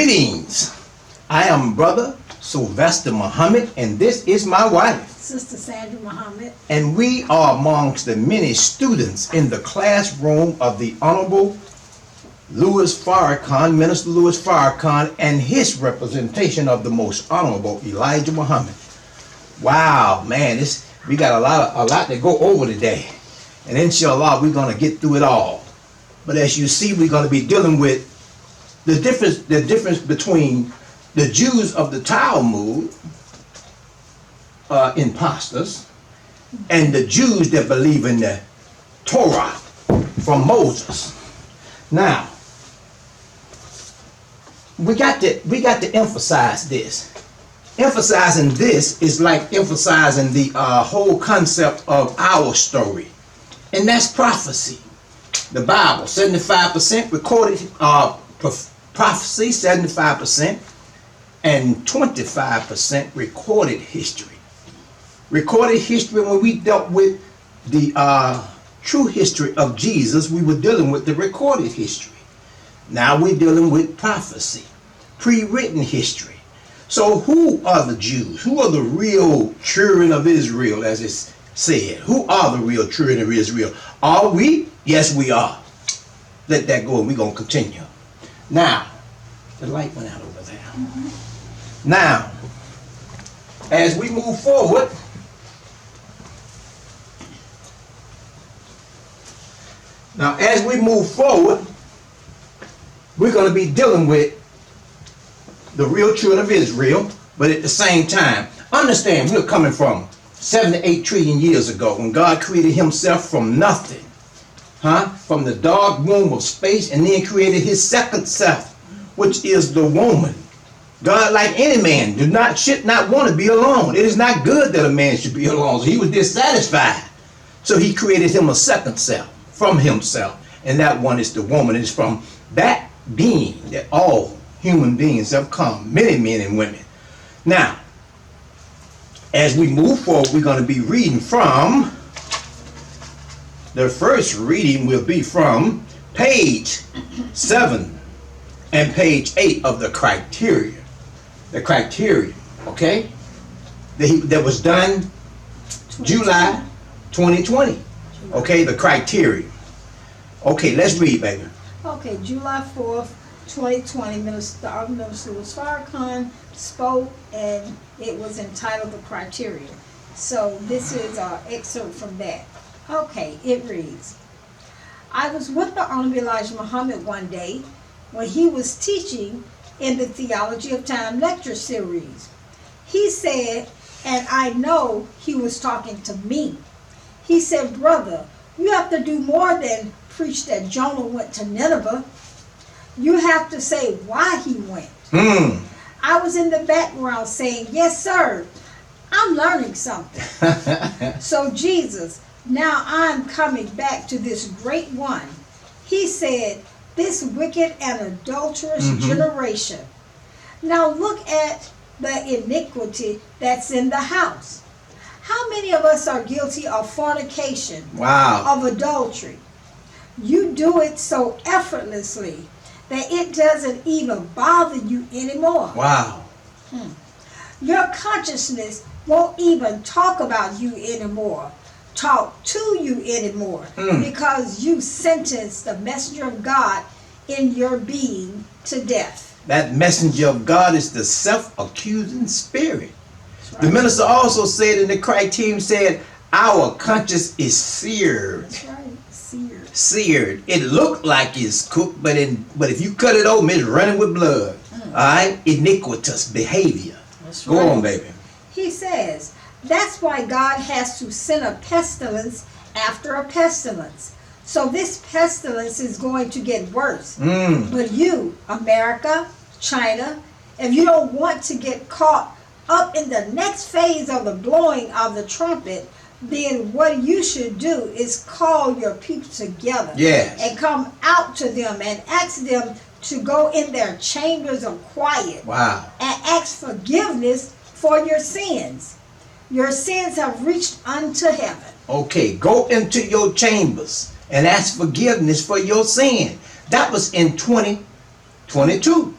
Greetings. I am Brother Sylvester Muhammad, and this is my wife, Sister Sandra Muhammad. and we are amongst the many students in the classroom of the Honorable Louis Farrakhan, Minister Louis Farrakhan, and his representation of the Most Honorable Elijah Muhammad. Wow, man, we got a lot to go over today, and inshallah we're gonna get through it all. But as you see, we're gonna be dealing with the difference between the Jews of the Talmud, imposters, and the Jews that believe in the Torah from Moses. Now, we got to emphasize this. Emphasizing this is like emphasizing the whole concept of our story, and that's prophecy. The Bible, 75% recorded prophecy, 75%, and 25% recorded history. Recorded history, when we dealt with the true history of Jesus, we were dealing with the recorded history. Now we're dealing with prophecy, pre-written history. So who are the Jews? Who are the real children of Israel, as it's said? Who are the real children of Israel? Are we? Yes, we are. Let that go and we're going to continue. Now, the light went out over there. Now, as we move forward, we're going to be dealing with the real children of Israel, but at the same time, understand we're coming from 7 to 8 trillion years ago when God created himself from nothing, from the dark womb of space, and then created his second self, which is the woman. God, like any man, should not want to be alone. It is not good that a man should be alone. So he was dissatisfied. So he created him a second self from himself. And that one is the woman. It's from that being that all human beings have come, many men and women. Now, as we move forward, we're going to be reading from, the first reading will be from page 7 and page 8 of the criteria. The criteria, okay? That was done July 2020. Okay, the criteria. Okay, let's read, baby. Okay, July 4th, 2020, Minister Louis Farrakhan spoke, and it was entitled The Criteria. So this is an excerpt from that. Okay, it reads, I was with the Honorable Elijah Muhammad one day when he was teaching in the Theology of Time lecture series. He said, and I know he was talking to me, he said, brother, you have to do more than preach that Jonah went to Nineveh. You have to say why he went. I was in the background saying, yes, sir, I'm learning something. So Jesus, now I'm coming back to this great one. He said, this wicked and adulterous generation. Now look at the iniquity that's in the house. How many of us are guilty of fornication, of adultery? You do it so effortlessly that it doesn't even bother you anymore. Wow. Your consciousness won't even talk about you anymore, talk to you anymore, because you sentenced the messenger of God in your being to death. That messenger of God is the self-accusing spirit. Right. The minister also said in the criterion, said, our conscience is seared. That's right, seared. Seared. It looked like it's cooked, but if you cut it open, it's running with blood. All right? Iniquitous behavior. That's Go right. on, baby. He says, that's why God has to send a pestilence after a pestilence. So this pestilence is going to get worse. But you, America, China, if you don't want to get caught up in the next phase of the blowing of the trumpet, then what you should do is call your people together. Yes. And come out to them and ask them to go in their chambers of quiet. Wow. And ask forgiveness for your sins. Your sins have reached unto heaven. Okay, go into your chambers and ask forgiveness for your sin. That was in 2022.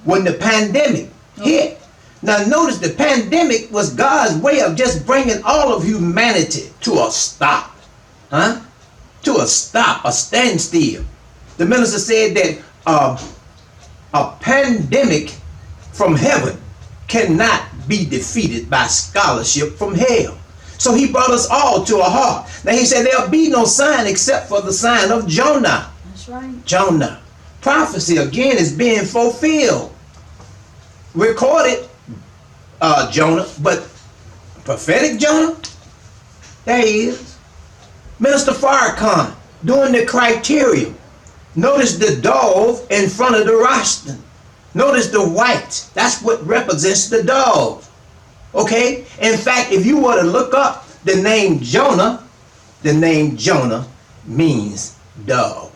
when the pandemic hit. Now notice the pandemic was God's way of just bringing all of humanity to a stop. Huh? To a stop, a standstill. The minister said that a pandemic from heaven cannot be defeated by scholarship from hell. So he brought us all to a halt. Now he said there'll be no sign except for the sign of Jonah. That's right. Jonah. Prophecy again is being fulfilled. Recorded Jonah, but prophetic Jonah, there he is. Minister Farrakhan doing the criteria. Notice the dove in front of the rostrum. Notice the white. That's what represents the dove. Okay? In fact, if you were to look up the name Jonah means dove.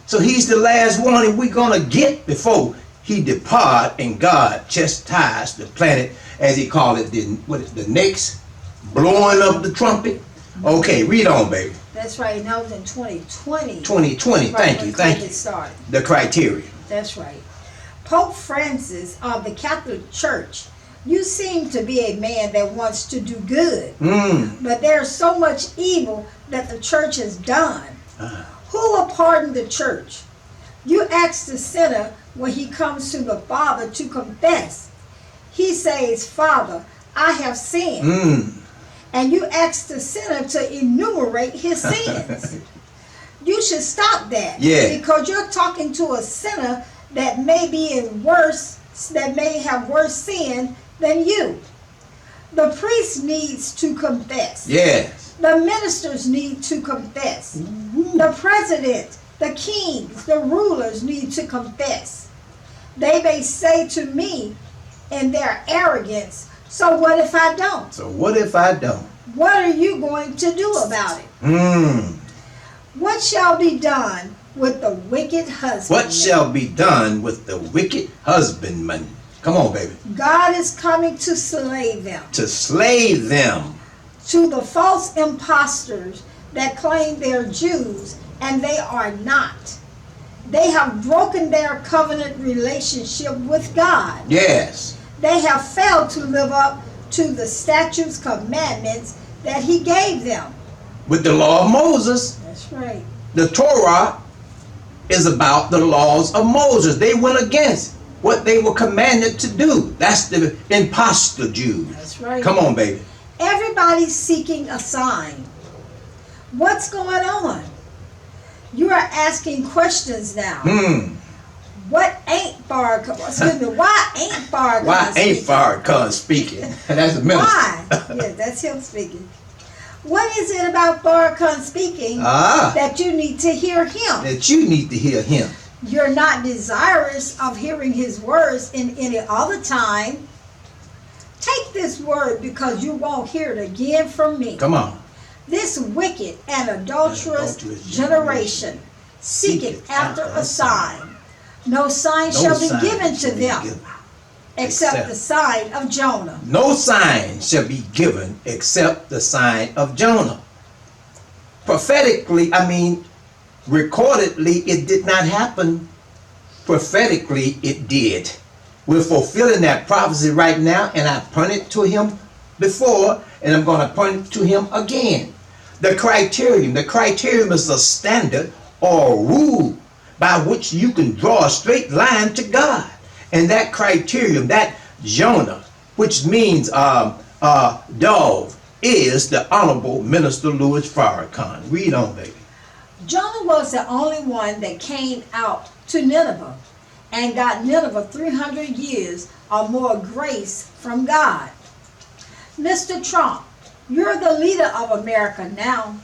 So he's the last one and we're going to get before he depart and God chastised the planet, as he called it, the next blowing of the trumpet. Okay, read on, baby. That's right. And that was in 2020. 2020, Right, thank you. COVID started. The criteria. That's right. Pope Francis of the Catholic Church, you seem to be a man that wants to do good, but there's so much evil that the church has done. Who will pardon the church? You ask the sinner when he comes to the Father to confess. He says, Father, I have sinned. And you ask the sinner to enumerate his sins. You should stop that. Yeah. Because you're talking to a sinner that may be that may have worse sin than you. The priest needs to confess. Yes. The ministers need to confess. The president, the kings, the rulers need to confess. They may say to me in their arrogance, so what if I don't? So what if I don't? What are you going to do about it? What shall be done with the wicked husbandman? What shall be done with the wicked husbandman? Come on, baby. God is coming to slay them. To slay them. To the false impostors that claim they're Jews and they are not. They have broken their covenant relationship with God. Yes. They have failed to live up to the statutes, commandments that he gave them. With the law of Moses. That's right. The Torah is about the laws of Moses. They went against what they were commanded to do. That's the impostor Jews. That's right. Come on, baby. Everybody's seeking a sign. What's going on? You are asking questions now. What ain't Farrakhan? Excuse me. Why ain't Farrakhan? Why ain't Farrakhan speaking? That's the minister. Why? Yeah, that's him speaking. What is it about Farrakhan speaking that you need to hear him? That you need to hear him. You're not desirous of hearing his words in any other time. Take this word because you won't hear it again from me. Come on. This wicked and adulterous generation seeketh after a sign. No sign shall be given to them except the sign of Jonah. No sign shall be given except the sign of Jonah. Prophetically, recordedly, it did not happen. Prophetically, it did. We're fulfilling that prophecy right now, and I pointed to him before, and I'm going to point to him again. The criterion is a standard or a rule by which you can draw a straight line to God. And that criterion, that Jonah, which means dove, is the Honorable Minister Louis Farrakhan. Read on, baby. Jonah was the only one that came out to Nineveh and got Nineveh 300 years or more grace from God. Mr. Trump, you're the leader of America now.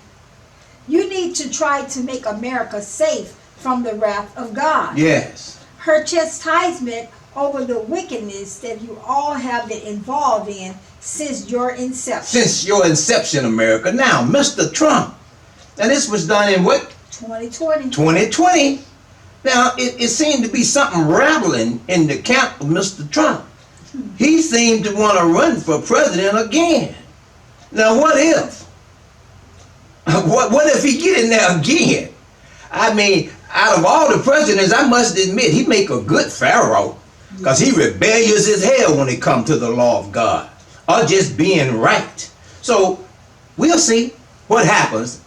You need to try to make America safe from the wrath of God. Yes. Her chastisement over the wickedness that you all have been involved in since your inception. Since your inception, America. Now, Mr. Trump. Now, this was done in what? 2020. 2020. Now, it seemed to be something rattling in the camp of Mr. Trump. He seemed to want to run for president again. Now, what if? What if he get in there again? Out of all the presidents, I must admit, he make a good pharaoh. Because he rebellious as hell when it comes to the law of God. Or just being right. So we'll see what happens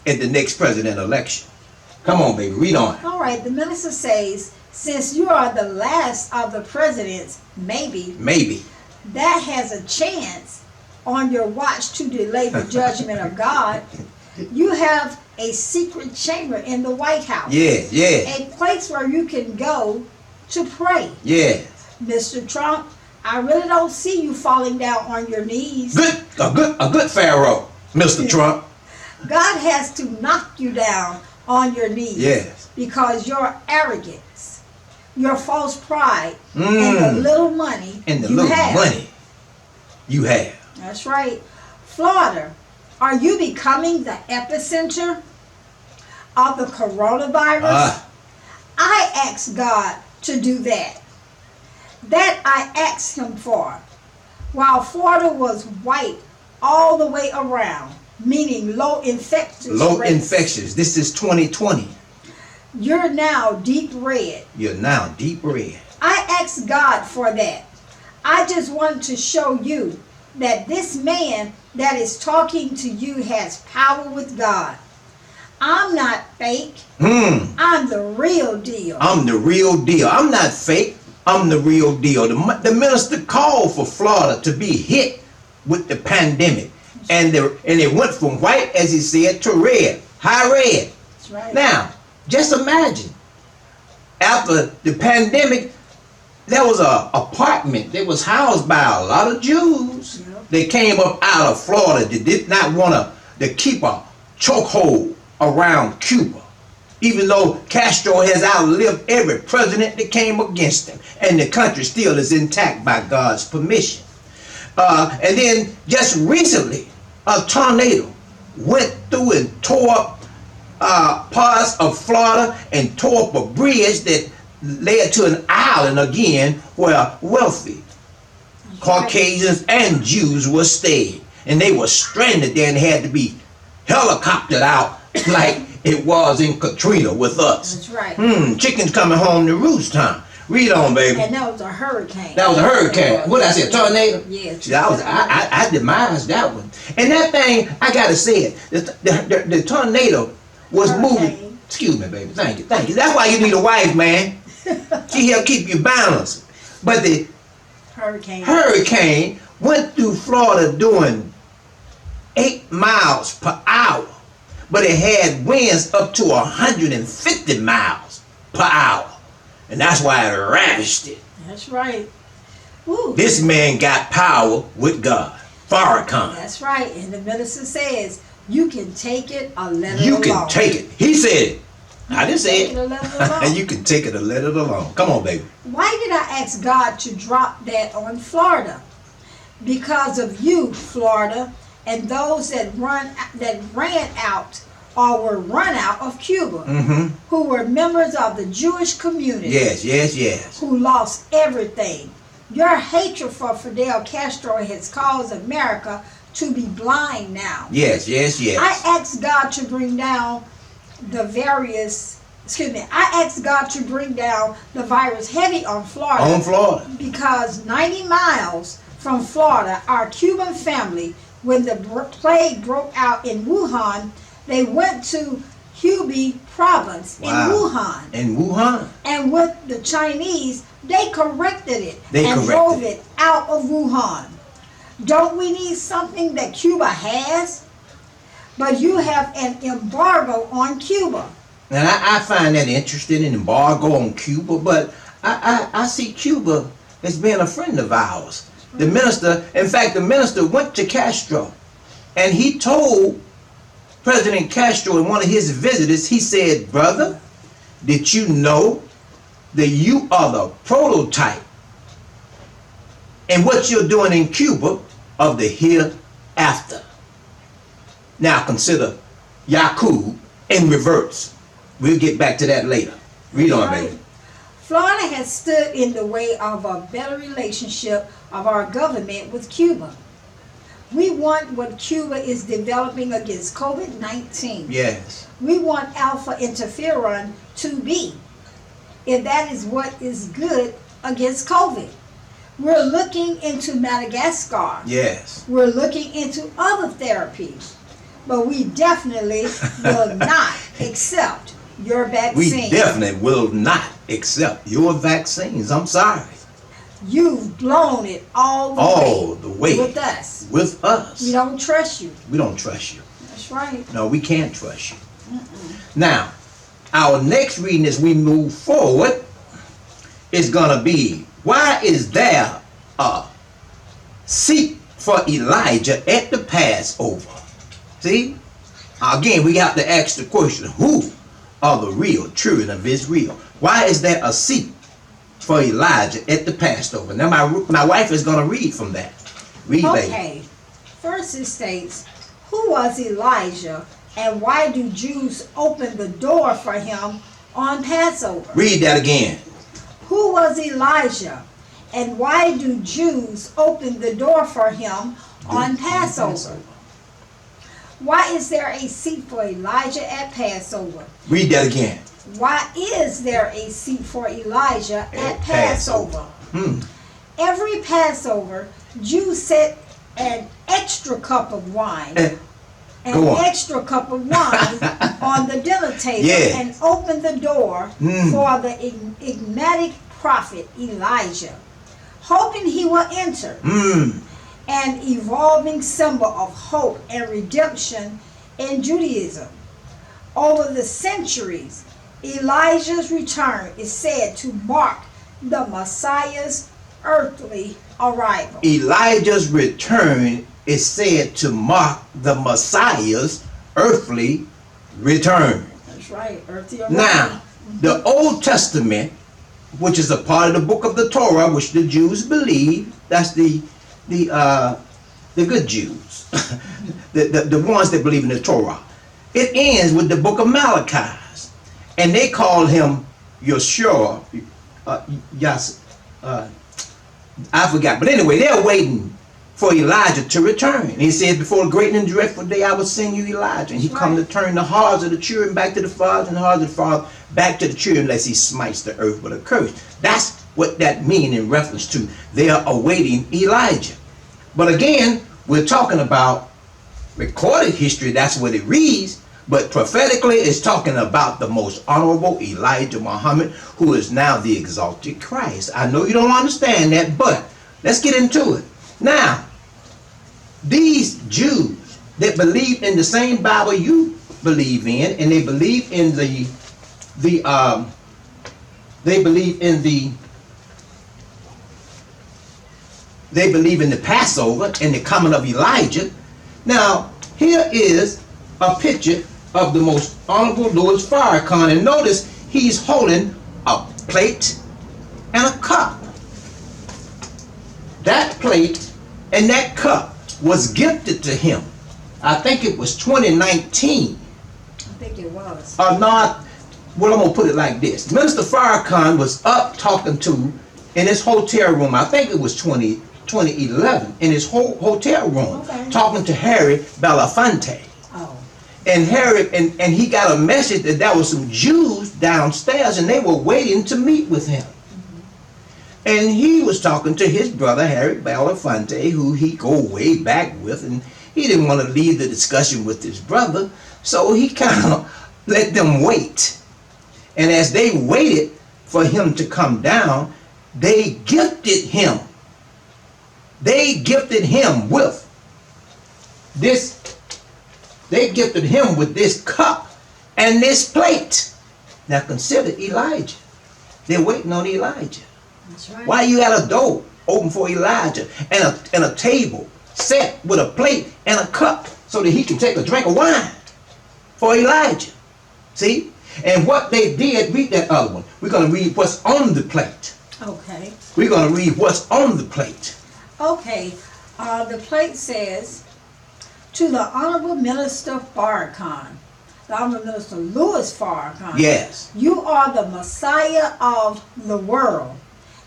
at the next president election. Come on, baby, read on. All right, the minister says, since you are the last of the presidents, maybe that has a chance on your watch to delay the judgment of God. You have a secret chamber in the White House. Yeah. A place where you can go to pray. Yeah. Mr. Trump, I really don't see you falling down on your knees. A good Pharaoh, Mr. Trump. God has to knock you down on your knees. Yes. Because your arrogance, your false pride, and the little money you have. That's right. Florida, are you becoming the epicenter of the coronavirus? I asked God to do that. That I asked him for. While Florida was white all the way around, meaning low infectious rates. This is 2020. You're now deep red. I asked God for that. I just wanted to show you that this man that is talking to you has power with God. I'm not fake. I'm the real deal. I'm not fake. I'm the real deal. The minister called for Florida to be hit with the pandemic. And it went from white, as he said, to red. High red. That's right. Now, just imagine. After the pandemic, there was an apartment that was housed by a lot of Jews. Yep. They came up out of Florida. They did not want to keep a chokehold around Cuba. Even though Castro has outlived every president that came against him. And the country still is intact by God's permission. And then just recently, a tornado went through and tore up parts of Florida and tore up a bridge that led to an island again where wealthy Caucasians and Jews were staying. And they were stranded there and had to be helicoptered out like it was in Katrina with us. That's right. Chickens coming home to roost time. Read on, baby. And that was a hurricane. What did I say, a tornado? Yes. I demised that one. And that thing, I gotta say it, the tornado was moving. Excuse me, baby. Thank you. That's why you need a wife, man. She help keep you balanced. But the hurricane went through Florida doing 8 miles per hour. But it had winds up to 150 miles per hour. And that's why it ravished it. That's right. Woo. This man got power with God. Farrakhan. That's right. And the minister says, you can take it or let it alone. You can take it. He said it. I didn't say it. Or let it alone. You can take it or let it alone. Come on, baby. Why did I ask God to drop that on Florida? Because of you, Florida, and those that ran out or were run out of Cuba, who were members of the Jewish community. Yes. Who lost everything. Your hatred for Fidel Castro has caused America to be blind now. Yes. I asked God to bring down the virus heavy on Florida. Because 90 miles from Florida, our Cuban family, when the plague broke out in Wuhan, they went to Hubei province in Wuhan. And with the Chinese, they corrected it and drove it out of Wuhan. Don't we need something that Cuba has? But you have an embargo on Cuba. And I find that interesting, an embargo on Cuba, but I see Cuba as being a friend of ours. The minister went to Castro, and he told President Castro in one of his visitors, he said, brother, did you know that you are the prototype and what you're doing in Cuba of the hereafter? Now consider Yakub in reverse. We'll get back to that later. Read on, baby. Florida has stood in the way of a better relationship of our government with Cuba. We want what Cuba is developing against COVID-19. Yes. We want alpha interferon to be. If that is what is good against COVID. We're looking into Madagascar. Yes. We're looking into other therapies. But we definitely will not accept your vaccine. We definitely will not accept your vaccines. I'm sorry. You've blown it all the way with us. With us. We don't trust you. We don't trust you. That's right. No, we can't trust you. Now, our next reading as we move forward is going to be, why is there a seat for Elijah at the Passover? See? Again, we have to ask the question, who are the real children of Israel? Why is there a seat for Elijah at the Passover? Now, my wife is going to read from that. Read, baby. Okay. First it states, who was Elijah and why do Jews open the door for him on Passover? Read that again. Who was Elijah and why do Jews open the door for him on Passover? Why is there a seat for Elijah at Passover? Read that again. Why is there a seat for Elijah at Passover? Every Passover, Jews set an extra cup of wine, extra cup of wine on the dinner table and open the door for the enigmatic prophet Elijah, hoping he will enter. An evolving symbol of hope and redemption in Judaism. Over the centuries, Elijah's return is said to mark the Messiah's earthly arrival. Elijah's return is said to mark the Messiah's earthly return. That's right, earthly arrival. Now, the Old Testament, which is a part of the book of the Torah, which the Jews believe, that's the good Jews, the ones that believe in the Torah. It ends with the book of Malachi, and they call him Yeshua. I forgot, but anyway, they're waiting for Elijah to return. And he said, before the great and dreadful day, I will send you Elijah, and he come to turn the hearts of the children back to the fathers, and the hearts of the fathers back to the children, lest he smites the earth with a curse. That's what that means in reference to they are awaiting Elijah. But again, we're talking about recorded history, that's what it reads, but prophetically it's talking about the most honorable Elijah Muhammad, who is now the exalted Christ. I know you don't understand that, but let's get into it. Now, these Jews that believe in the same Bible you believe in, and they believe in the Passover and the coming of Elijah. Now, here is a picture of the most honorable Louis Farrakhan, and notice he's holding a plate and a cup. That plate and that cup was gifted to him. I think it was 2019. I think it was. Or not. Well, I'm going to put it like this. Minister Farrakhan was up talking to, in his hotel room, I think it was 2011, in his whole hotel room, talking to Harry Belafonte. Oh. And Harry, and he got a message that there were some Jews downstairs and they were waiting to meet with him. And he was talking to his brother, Harry Belafonte, who he go way back with, and he didn't want to leave the discussion with his brother, so he kind of let them wait. And as they waited for him to come down, they gifted him. They gifted him with this. They gifted him with this cup and this plate. Now consider Elijah. They're waiting on Elijah. That's right. Why you got a door open for Elijah and a table set with a plate and a cup so that he can take a drink of wine for Elijah? See? And what they did, read that other one. We're going to read what's on the plate. Okay. We're going to read what's on the plate. Okay. The plate says, to the Honorable Minister Farrakhan, the Honorable Minister Louis Farrakhan. Yes. You are the Messiah of the world,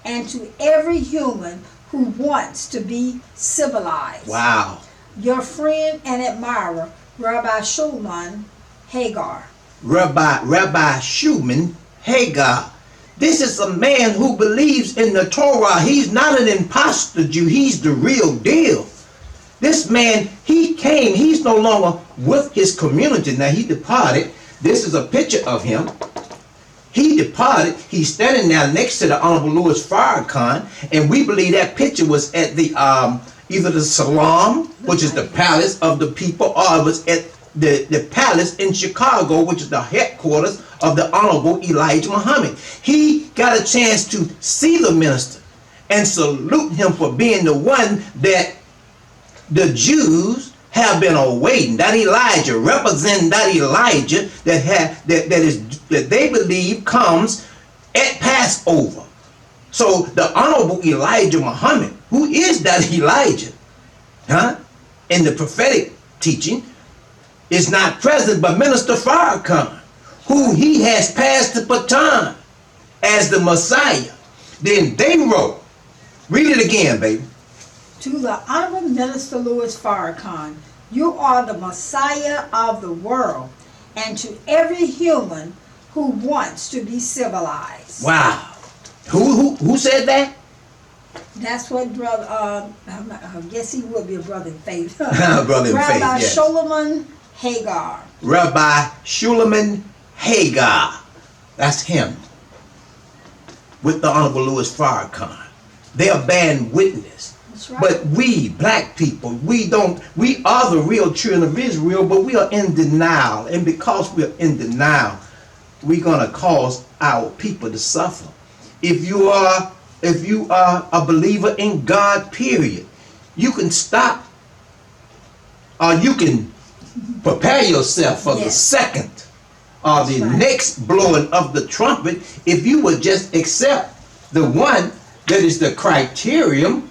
and to every human who wants to be civilized. Wow. Your friend and admirer, Rabbi Shulman Hagar. Rabbi Shulman Hagar. This is a man who believes in the Torah. He's not an imposter Jew. He's the real deal. This man, he came. He's no longer with his community. Now, he departed. This is a picture of him. He departed. He's standing now next to the Honorable Louis Farrakhan, and we believe that picture was at the either the Salam, which is the palace of the people, or it was at the palace in Chicago, which is the headquarters of the Honorable Elijah Muhammad. He got a chance to see the minister and salute him for being the one that the Jews have been awaiting. That Elijah, representing that Elijah that they believe comes at Passover. So the Honorable Elijah Muhammad, who is that Elijah, in the prophetic teaching, is not present, but Minister Farrakhan, who he has passed the baton as the Messiah. Then they wrote, read it again, baby. To the Honorable Minister Louis Farrakhan, you are the Messiah of the world, and to every human who wants to be civilized. Wow. Who said that? That's what brother, I guess he would be a brother in faith. Brother in faith, Rabbi yes. Shulaman Hagar. Rabbi Shulaman Hagar. That's him. With the Honorable Louis Farrakhan. They are bearing witness. That's right. But we, black people, we are the real children of Israel, but we are in denial. And because we are in denial, we're going to cause our people to suffer. If you are a believer in God, period, you can stop, or you can prepare yourself for the second or the next blowing of the trumpet if you would just accept the one that is the criterion,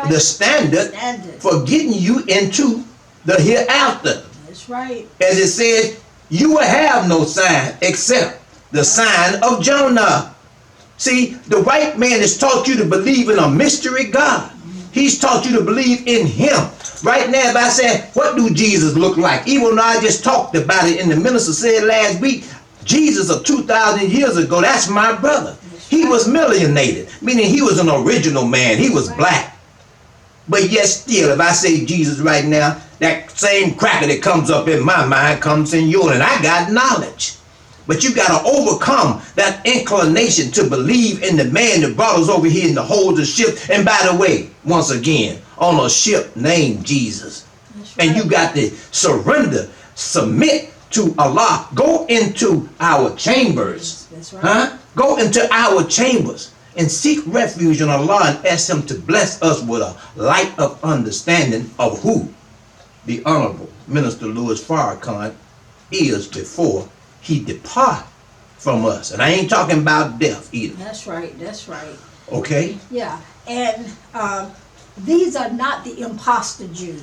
the standard for getting you into the hereafter. That's right. As it says, you will have no sign except the sign of Jonah. See, the white man has taught you to believe in a mystery God. He's taught you to believe in him. Right now, if I say, what do Jesus look like? Even though I just talked about it and the minister said last week, Jesus of 2,000 years ago, that's my brother. He was millionated, meaning he was an original man. He was black. But yet still, if I say Jesus right now, that same cracker that comes up in my mind comes in yours, and I got knowledge. But you got to overcome that inclination to believe in the man that brought us over here in the hold of the ship. And by the way, once again, on a ship named Jesus. Right. And you got to surrender, submit to Allah. Go into our chambers. That's right. Go into our chambers and seek refuge in Allah and ask him to bless us with a light of understanding of who the Honorable Minister Louis Farrakhan is before he depart from us. And I ain't talking about death either. That's right. That's right. Okay? Yeah. And these are not the imposter Jews.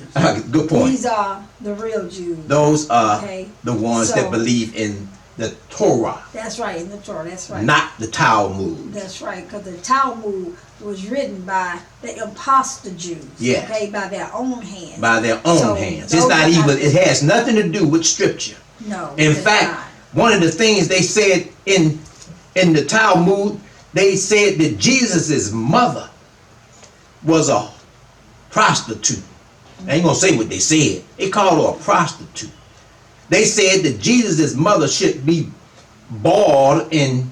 Good point. These are the real Jews. Those are the ones that believe in the Torah. That's right, in the Torah. That's right. Not the Talmud. That's right, because the Talmud was written by the imposter Jews. Yes. Okay, by their own hands. By their own hands. It's not even, it has nothing to do with scripture. No. In fact, one of the things they said in the Talmud, they said that Jesus' mother was a prostitute. I ain't gonna say what they said. They called her a prostitute. They said that Jesus' mother should be boiled in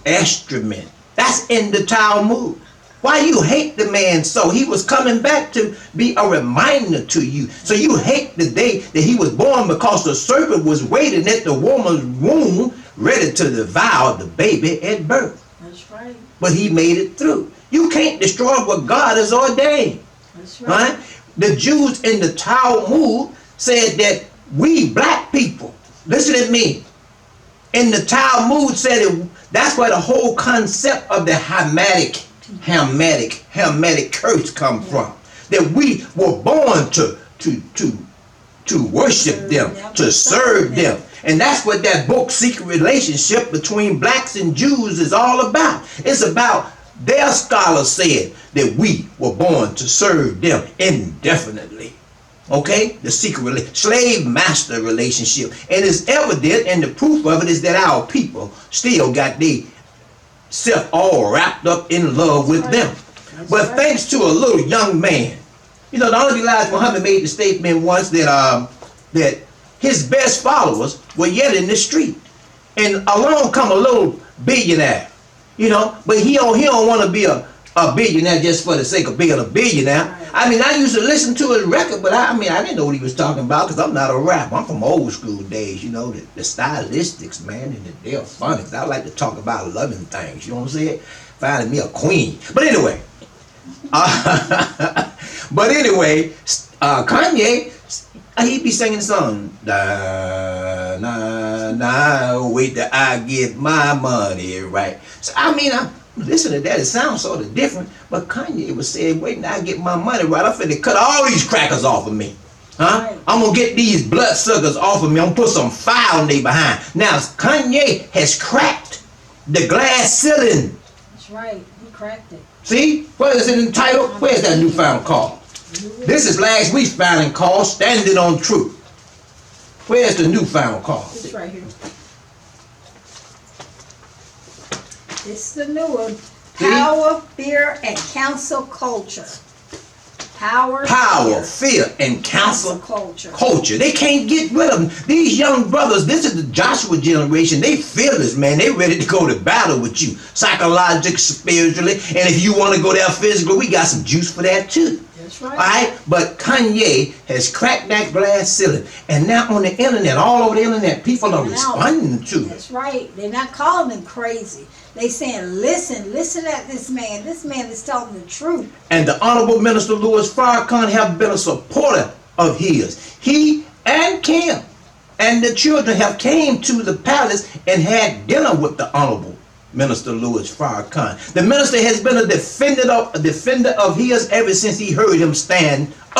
excrement. That's in the Talmud. Why you hate the man so? He was coming back to be a reminder to you. So you hate the day that he was born because the serpent was waiting at the woman's womb ready to devour the baby at birth. That's right. But he made it through. You can't destroy what God has ordained. That's right. The Jews in the Talmud said that we black people, listen to me, in the Talmud said that's where the whole concept of the Hamitic curse come from. That we were born to worship them, to serve them. And that's what that book, Secret Relationship Between Blacks and Jews, is all about. It's about, their scholars said that we were born to serve them indefinitely. Okay, the secret slave-master relationship. And it's evident, and the proof of it is that our people still got their self all wrapped up in love with them. But thanks to a little young man, you know, the only Elijah Muhammad made the statement once that that his best followers were yet in the street. And along come a little billionaire, you know, but he don't want to be a billionaire just for the sake of being a billionaire. I mean, I used to listen to his record, but I didn't know what he was talking about because I'm not a rapper. I'm from old school days, you know, the stylistics, man, and they're funny. I like to talk about loving things, you know what I'm saying? Finding me a queen. But anyway, Kanye, he be singing the song, nah, nah, nah, wait till I get my money right. So I mean, I'm listening to that, it sounds sort of different, but Kanye was saying, wait till I get my money right, I'm finna cut all these crackers off of me. Huh? Right. I'm gonna get these bloodsuckers off of me, I'm gonna put some fire on their behind. Now, Kanye has cracked the glass ceiling. That's right, he cracked it. See? What is it entitled? Where's that newfound call? This is last week's filing call, Standing on Truth. Where's the newfound call? It's right here. It's the new one. Power, fear, and council culture. Power, fear, and council culture. They can't get rid of them. These young brothers, this is the Joshua generation. They fearless, man. They ready to go to battle with you, psychologically, spiritually, and if you want to go there physically, we got some juice for that too. That's right. All right, but Kanye has cracked that glass ceiling, and now on the internet, all over the internet, people are responding to it. That's right. They're not calling him crazy. They saying, listen at this man. This man is telling the truth. And the Honorable Minister Louis Farrakhan have been a supporter of his. He and Kim and the children have came to the palace and had dinner with the Honorable Minister Louis Farrakhan. The minister has been a defender of his ever since he heard him stand